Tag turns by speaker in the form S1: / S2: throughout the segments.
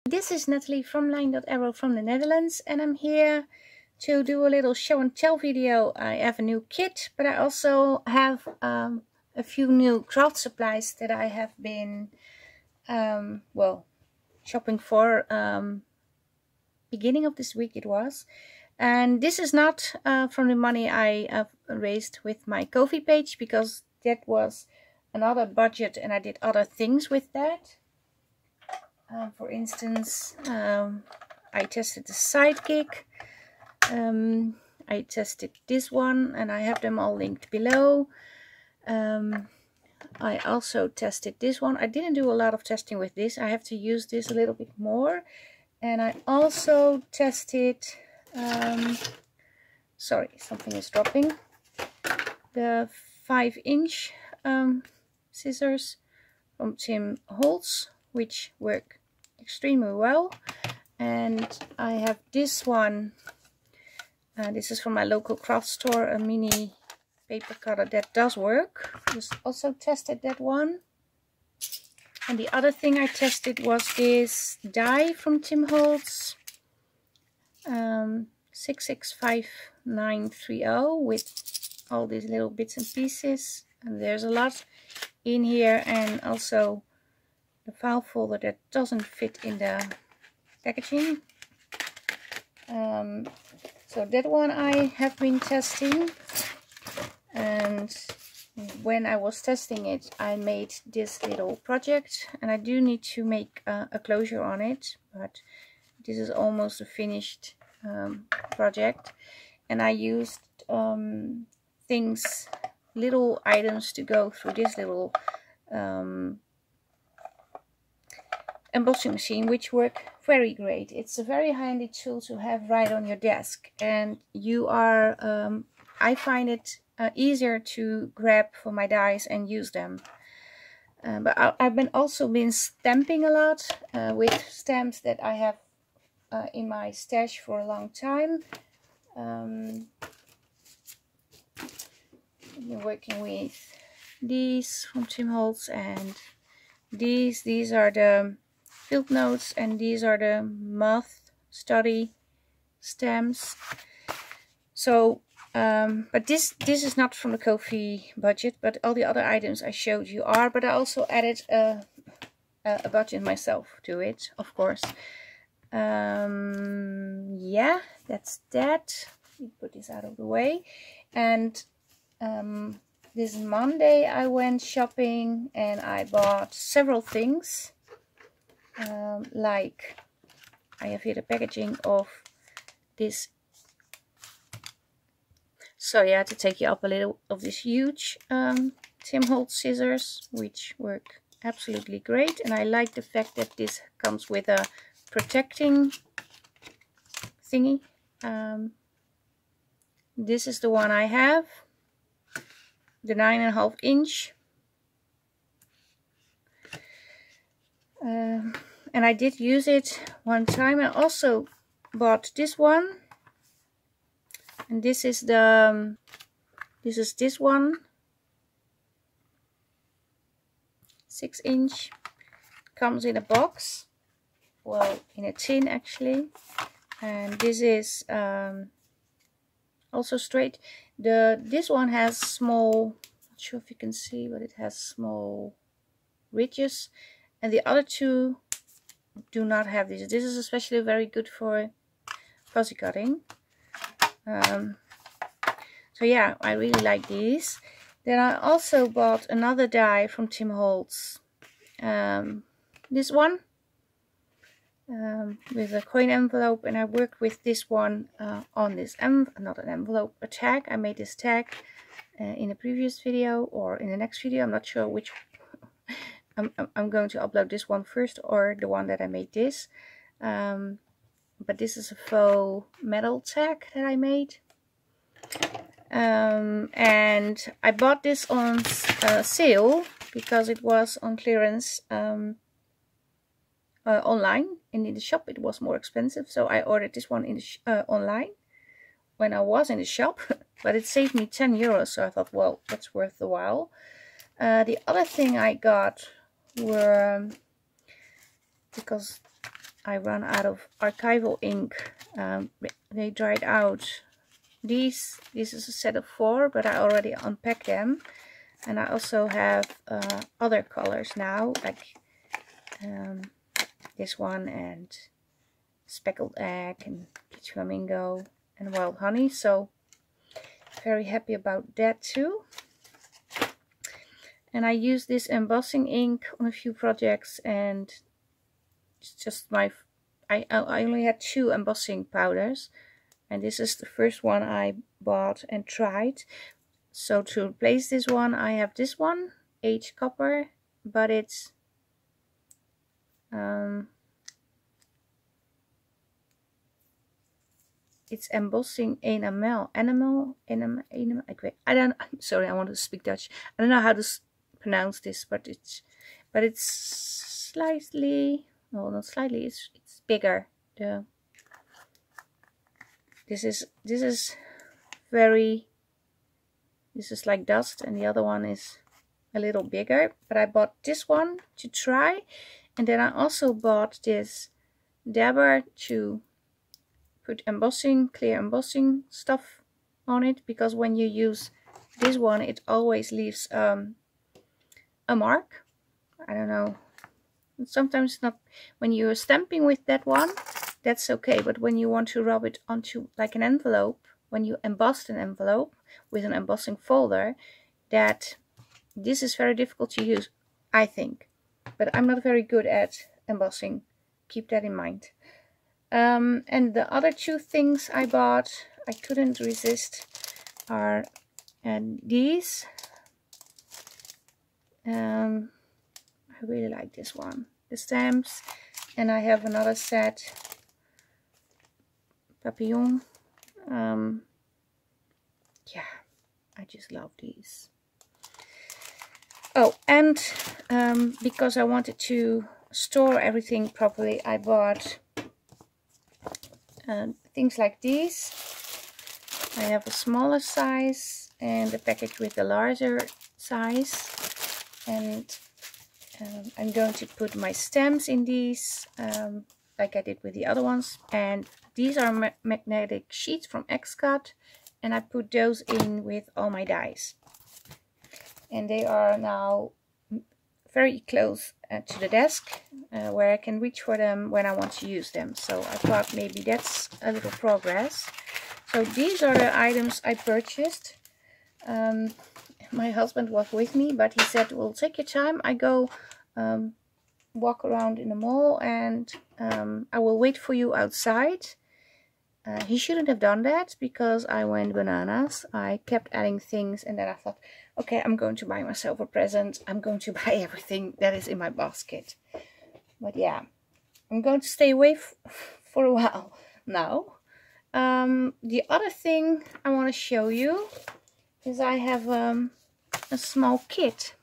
S1: This is Nathalie from LineDotArrow from the Netherlands, and I'm here to do a little show and tell video. I have a new kit, but I also have a few new craft supplies that I have been well, shopping for beginning of this week it was. And this is not from the money I have raised with my Ko-fi page, because that was another budget and I did other things with that. For instance, I tested the Sidekick, I tested this one, and I have them all linked below. I also tested this one. I didn't do a lot of testing with this. I have to use this a little bit more. And I also tested, sorry, something is dropping, the 5-inch scissors from Tim Holtz, which work extremely well. And I have this one, this is from my local craft store, a mini paper cutter that does work. Just also tested that one. And the other thing I tested was this die from Tim Holtz, 665930, with all these little bits and pieces. And there's a lot in here, and also the file folder that doesn't fit in the packaging. So that one I have been testing, and when I was testing it I made this little project, and I do need to make a closure on it, but this is almost a finished project. And I used things, little items to go through this little embossing machine, which work very great. It's a very handy tool to have right on your desk, and you are I find it easier to grab for my dies and use them. But I've also been stamping a lot with stamps that I have in my stash for a long time. I've been working with these from Tim Holtz, and these are the field notes, and these are the math study stamps. So but this is not from the Ko-fi budget, but all the other items I showed you are. But I also added a budget myself to it, of course. Yeah, that's that. Let me put this out of the way. And this Monday I went shopping and I bought several things. Like I have here the packaging of this. Sorry, I had to take you up a little, of this huge Tim Holtz scissors, which work absolutely great. And I like the fact that this comes with a protecting thingy. This is the one I have, the 9.5 inch. And I did use it one time. I also bought this one, and this is this one, 6-inch. Comes in a box, well, in a tin actually. And this is also straight. This one has small, not sure if you can see, but it has small ridges, and the other two do not have this. This is especially very good for fuzzy cutting. So yeah, I really like these. Then I also bought another die from Tim Holtz. This one with a coin envelope, and I worked with this one on this not an envelope, a tag. I made this tag in a previous video or in the next video. I'm not sure which. I'm going to upload this one first or the one that I made this. But this is a faux metal tag that I made. And I bought this on sale because it was on clearance online, and in the shop it was more expensive, so I ordered this one in the online. when I was in the shop, but it saved me 10 euros, so I thought, well, that's worth the while. The other thing I got were, because I ran out of archival ink, they dried out. This is a set of 4, but I already unpacked them. And I also have other colors now, like this one, and speckled egg, and peach flamingo, and wild honey. So very happy about that too. And I use this embossing ink on a few projects, and it's just my, I only had 2 embossing powders, and this is the first one I bought and tried. So to replace this one, I have this one, H copper, but it's embossing enamel. I don't. Sorry, I want to speak Dutch. I don't know how to pronounce this, but it's slightly. No, not slightly. It's bigger. This is very. This is like dust, and the other one is a little bigger. But I bought this one to try, and then I also bought this dabber to put embossing, clear embossing stuff on it, because when you use this one, it always leaves a mark. I don't know. Sometimes not. When you're stamping with that one, that's okay. But when you want to rub it onto like an envelope, when you embossed an envelope with an embossing folder, this is very difficult to use, I think. But I'm not very good at embossing. Keep that in mind. And the other 2 things I bought, I couldn't resist, are these. I really like this one, the stamps. And I have another set, Papillon. Yeah, I just love these. Oh, and because I wanted to store everything properly, I bought things like these. I have a smaller size and a package with a larger size, and I'm going to put my stamps in these like I did with the other ones. And these are magnetic sheets from Xcut, and I put those in with all my dies, and they are now very close to the desk, where I can reach for them when I want to use them. So I thought maybe that's a little progress. So these are the items I purchased. My husband was with me, but he said, well, take your time. I go walk around in the mall, and I will wait for you outside. He shouldn't have done that, because I went bananas. I kept adding things, and then I thought, okay, I'm going to buy myself a present. I'm going to buy everything that is in my basket. But yeah, I'm going to stay away for a while now. The other thing I want to show you is I have a small kit.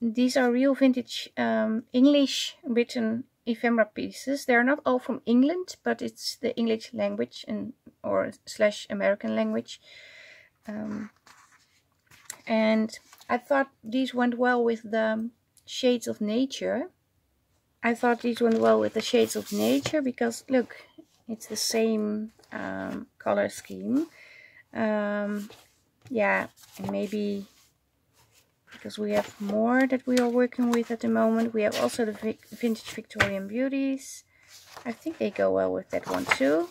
S1: These are real vintage English written ephemera pieces. They're not all from England, but it's the English language or / American language. And I thought these went well with the shades of nature. Because look, it's the same color scheme. Yeah, and maybe because we have more that we are working with at the moment. We have also the vintage Victorian beauties. I think they go well with that one too.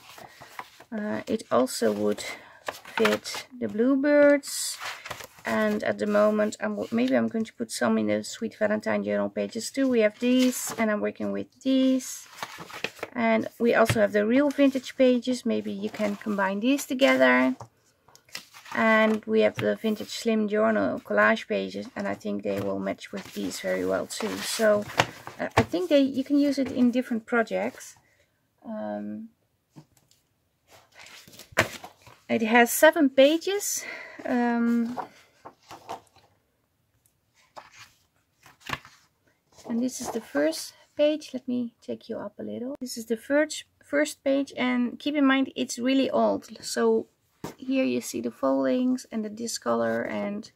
S1: It also would fit the bluebirds. And at the moment, maybe I'm going to put some in the Sweet Valentine journal pages too. We have these, and I'm working with these. And we also have the real vintage pages. Maybe you can combine these together. And we have the vintage slim journal collage pages, and I think they will match with these very well too. So I think you can use it in different projects. It has 7 pages. And this is the first page. Let me take you up a little. This is the first page, and keep in mind it's really old. So here you see the foldings and the discolor, and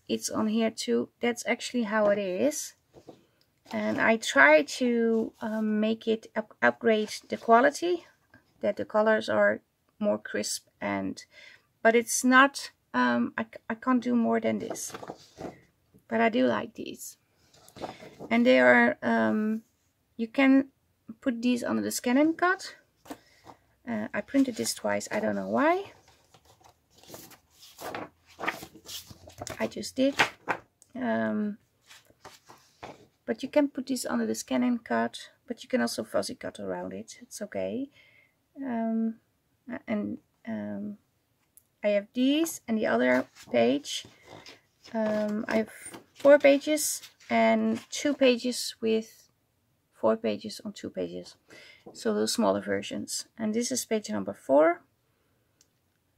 S1: it's on here too. That's actually how it is. And I try to make it upgrade the quality, that the colors are more crisp, but it's not, I can't do more than this. But I do like these. And they are, you can put these under the scan and cut. I printed this twice, I don't know why. I just did. But you can put this under the scan and cut, but you can also fuzzy cut around it. It's okay. I have these, and the other page. I have 4 pages and 2 pages with 4 pages on 2 pages. So those smaller versions. And this is page number 4.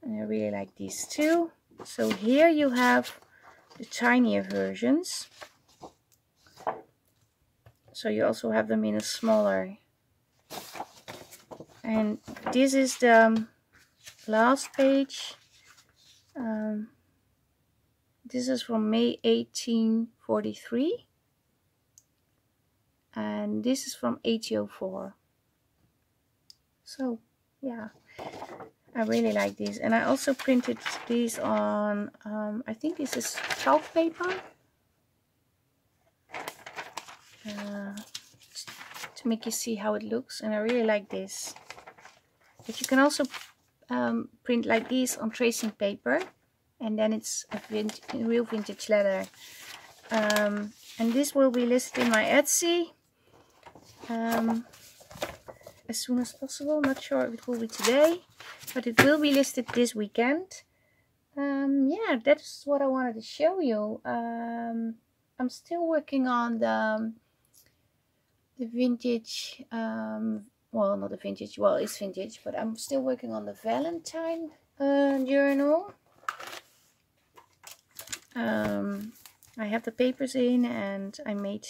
S1: And I really like these too. So here you have the tinier versions. So you also have them in a smaller. And this is the last page. This is from May 1843. And this is from 1804. So yeah, I really like these. And I also printed these on, I think this is chalk paper. To make you see how it looks, and I really like this. But you can also print like these on tracing paper, and then it's a real vintage leather. And this will be listed in my Etsy as soon as possible. Not sure if it will be today, but it will be listed this weekend. Yeah, that's what I wanted to show you. I'm still working on the vintage, well, not the vintage, well, it's vintage, but I'm still working on the Valentine journal. I have the papers in, and I made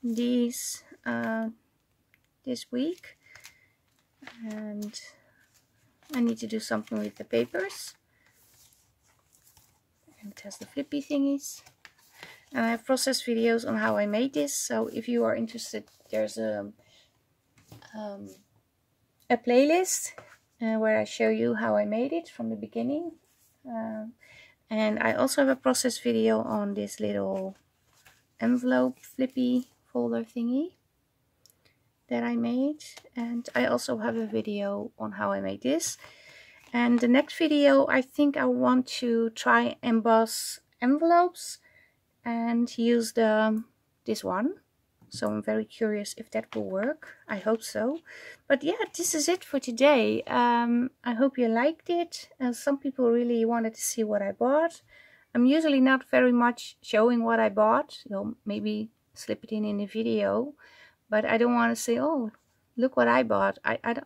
S1: these this week, and I need to do something with the papers. And it has the flippy thingies. And I have process videos on how I made this, so if you are interested, there's a playlist where I show you how I made it from the beginning. And I also have a process video on this little envelope flippy folder thingy that I made. And I also have a video on how I made this. And the next video, I think I want to try emboss envelopes and use this one. So I'm very curious if that will work. I hope so. But yeah, this is it for today. I hope you liked it. Some people really wanted to see what I bought. I'm usually not very much showing what I bought. You'll maybe slip it in the video. But I don't want to say, oh, look what I bought. I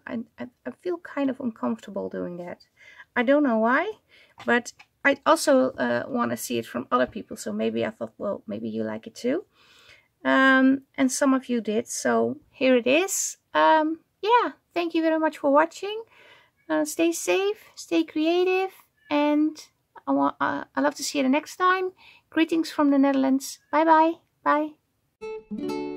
S1: feel kind of uncomfortable doing that. I don't know why, but I also want to see it from other people. So maybe I thought, well, maybe you like it too. And some of you did. So here it is. Yeah, thank you very much for watching. Stay safe, stay creative, and I'd love to see you the next time. Greetings from the Netherlands. Bye bye. Bye.